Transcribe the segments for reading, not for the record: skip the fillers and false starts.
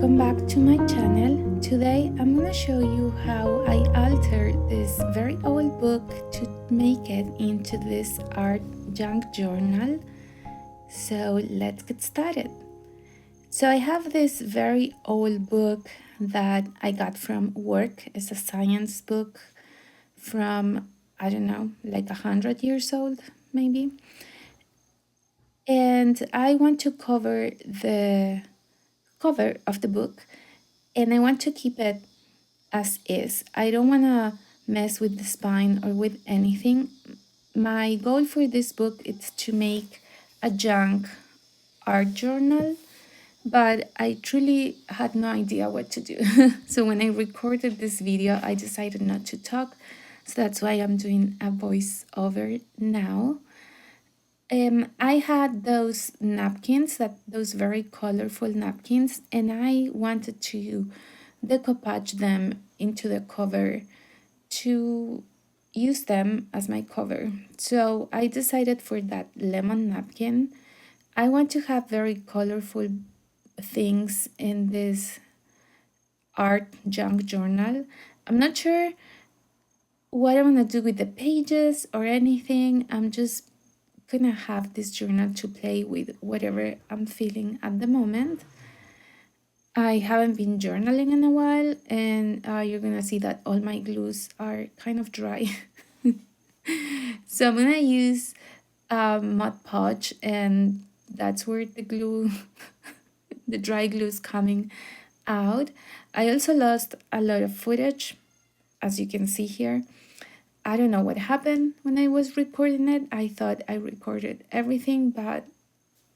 welcome back to my channel. Today I'm gonna show you how I altered this very old book to make it into this art junk journal. So let's get started. So I have this very old book that I got from work. It's a science book from, I don't know, like 100 years old maybe. And I want to cover the cover of the book, and I want to keep it as is. I don't want to mess with the spine or with anything. My goal for this book is to make a junk art journal, but I truly had no idea what to do. So when I recorded this video, I decided not to talk. So that's why I'm doing a voiceover now. I had those napkins, those very colorful napkins, and I wanted to decoupage them into the cover to use them as my cover. So I decided for that lemon napkin. I want to have very colorful things in this art junk journal. I'm not sure what I'm gonna do with the pages or anything. I'm just gonna have this journal to play with whatever I'm feeling at the moment. I haven't been journaling in a while, and you're gonna see that all my glues are kind of dry. So I'm gonna use Mod Podge, and that's where the glue, the dry glue is coming out. I also lost a lot of footage, as you can see here. I don't know what happened when I was recording it. I thought I recorded everything, but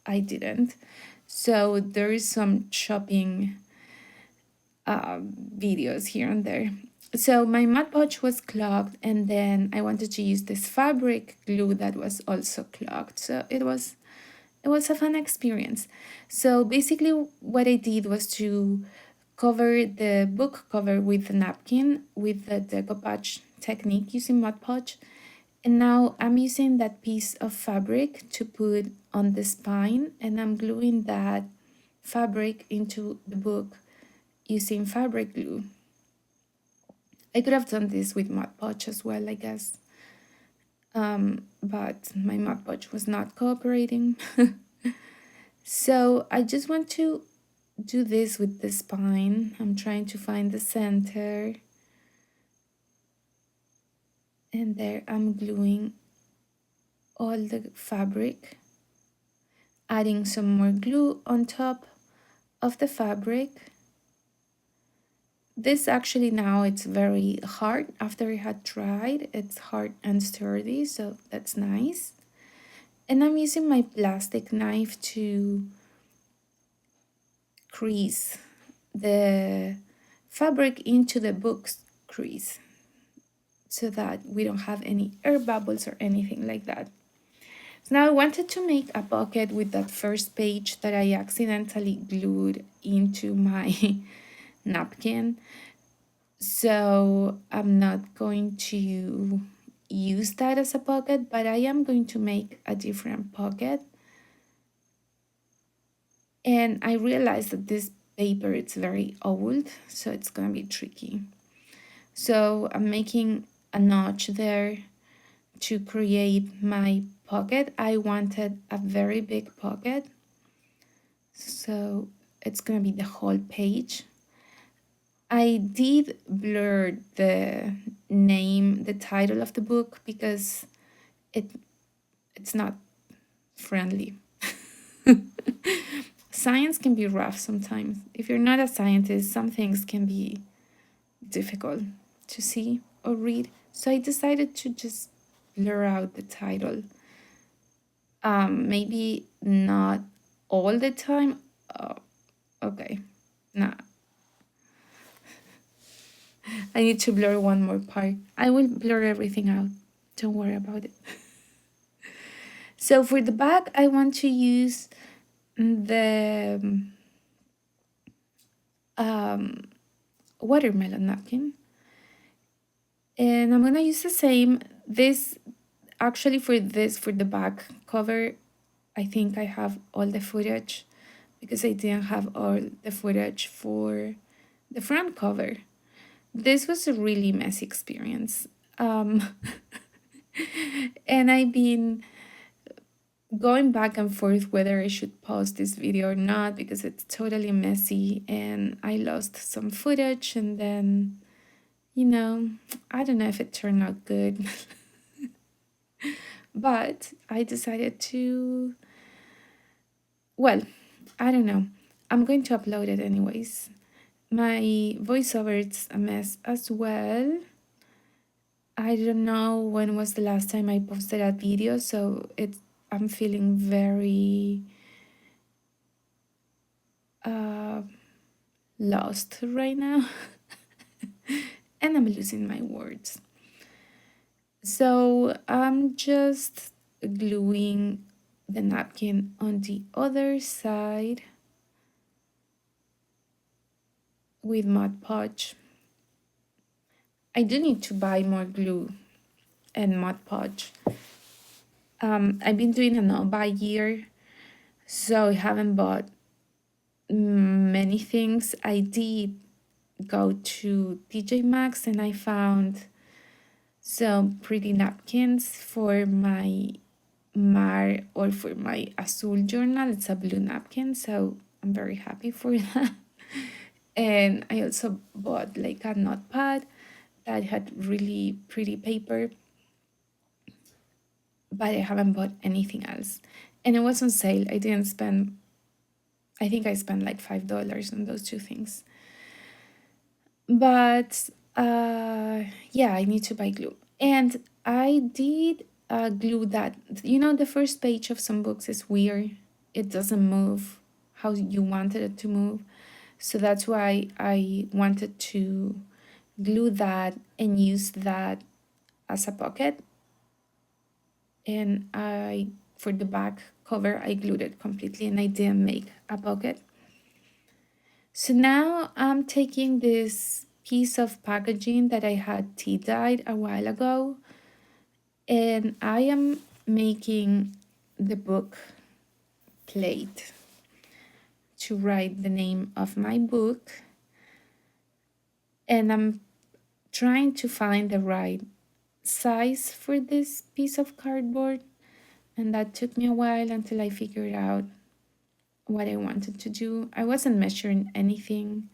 I didn't. So there is some chopping videos here and there. So my Mod Podge was clogged, and then I wanted to use this fabric glue that was also clogged. So it was a fun experience. So basically what I did was to cover the book cover with the napkin with the decoupage technique using Mod Podge. And now I'm using that piece of fabric to put on the spine, and I'm gluing that fabric into the book using fabric glue. I could have done this with Mod Podge as well, I guess. But my Mod Podge was not cooperating. So I just want to do this with the spine. I'm trying to find the center. And there I'm gluing all the fabric, adding some more glue on top of the fabric. This actually now it's very hard. After it had dried, it's hard and sturdy, so that's nice. And I'm using my plastic knife to crease the fabric into the book's crease so that we don't have any air bubbles or anything like that. So now I wanted to make a pocket with that first page that I accidentally glued into my napkin. So I'm not going to use that as a pocket, but I am going to make a different pocket. And I realized that this paper is very old, so it's gonna be tricky. So I'm making a notch there to create my pocket. I wanted a very big pocket, so it's gonna be the whole page. I did blur the name, the title of the book, because it's not friendly. Science can be rough sometimes. If you're not a scientist, some things can be difficult to see or read. So I decided to just blur out the title. Maybe not all the time. Okay, nah. I need to blur one more part. I will blur everything out. Don't worry about it. So for the back, I want to use the watermelon napkin. And I'm gonna use the same. This, actually for the back cover, I think I have all the footage because I didn't have all the footage for the front cover. This was a really messy experience. Um, and I've been going back and forth whether I should post this video or not because it's totally messy and I lost some footage and then, you know, I don't know if it turned out good. But I decided to, well, I don't know. I'm going to upload it anyways. My voiceover is a mess as well. I don't know when was the last time I posted that video, so I'm feeling very uh, lost right now. And I'm losing my words. So I'm just gluing the napkin on the other side with Mod Podge. I do need to buy more glue and Mod Podge. I've been doing a no-buy year, so I haven't bought many things. I did go to TJ Maxx and I found some pretty napkins for my Mar or for my Azul journal. It's a blue napkin, so I'm very happy for that. And I also bought like a notepad that had really pretty paper, but I haven't bought anything else. And it was on sale. I think I spent like $5 on those two things. But yeah, I need to buy glue. And I did glue that. The first page of some books is weird. It doesn't move how you wanted it to move. So that's why I wanted to glue that and use that as a pocket. And for the back cover, I glued it completely and I didn't make a pocket. So now I'm taking this piece of packaging that I had tea dyed a while ago, and I am making the book plate to write the name of my book. And I'm trying to find the right size for this piece of cardboard. And that took me a while until I figured out what I wanted to do. I wasn't measuring anything.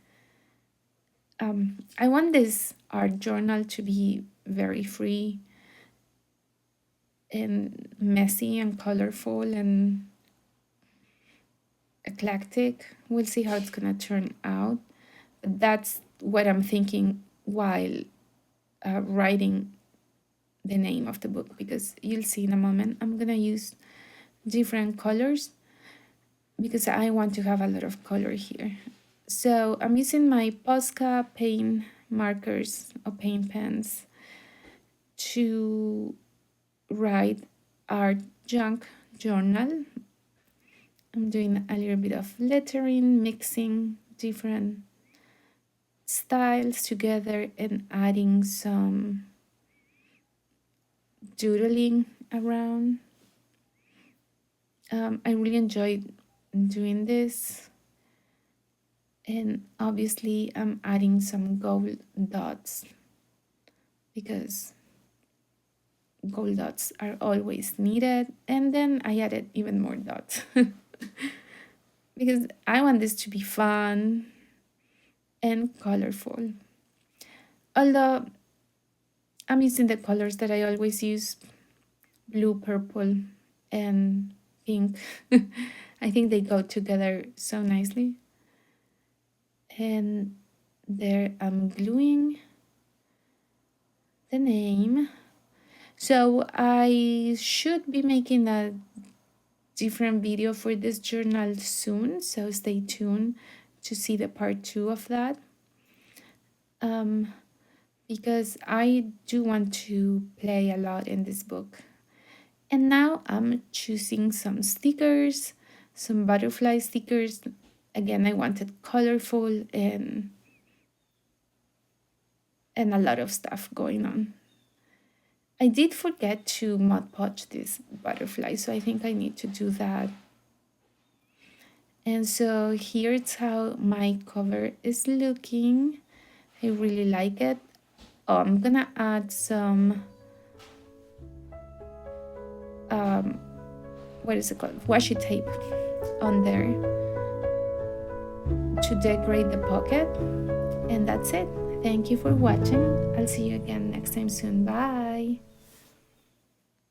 I want this art journal to be very free and messy and colorful and eclectic. We'll see how it's gonna turn out. That's what I'm thinking while writing the name of the book, because you'll see in a moment I'm gonna use different colors because I want to have a lot of color here. So I'm using my Posca paint markers or paint pens to write art junk journal. I'm doing a little bit of lettering, mixing different styles together and adding some doodling around. I really enjoyed doing this. And obviously I'm adding some gold dots because gold dots are always needed. And then I added even more dots because I want this to be fun and colorful. Although I'm using the colors that I always use, blue, purple, and pink. I think they go together so nicely. And there I'm gluing the name. So I should be making a different video for this journal soon, so stay tuned to see the part 2 of that. Because I do want to play a lot in this book. And now I'm choosing some stickers, some butterfly stickers. Again, I wanted colorful and a lot of stuff going on. I did forget to Mod Podge this butterfly, so I think I need to do that. And so here's how my cover is looking. I really like it. Oh, I'm gonna add some what is it called, washi tape on there to decorate the pocket. And that's it. Thank you for watching. I'll see you again next time soon. Bye.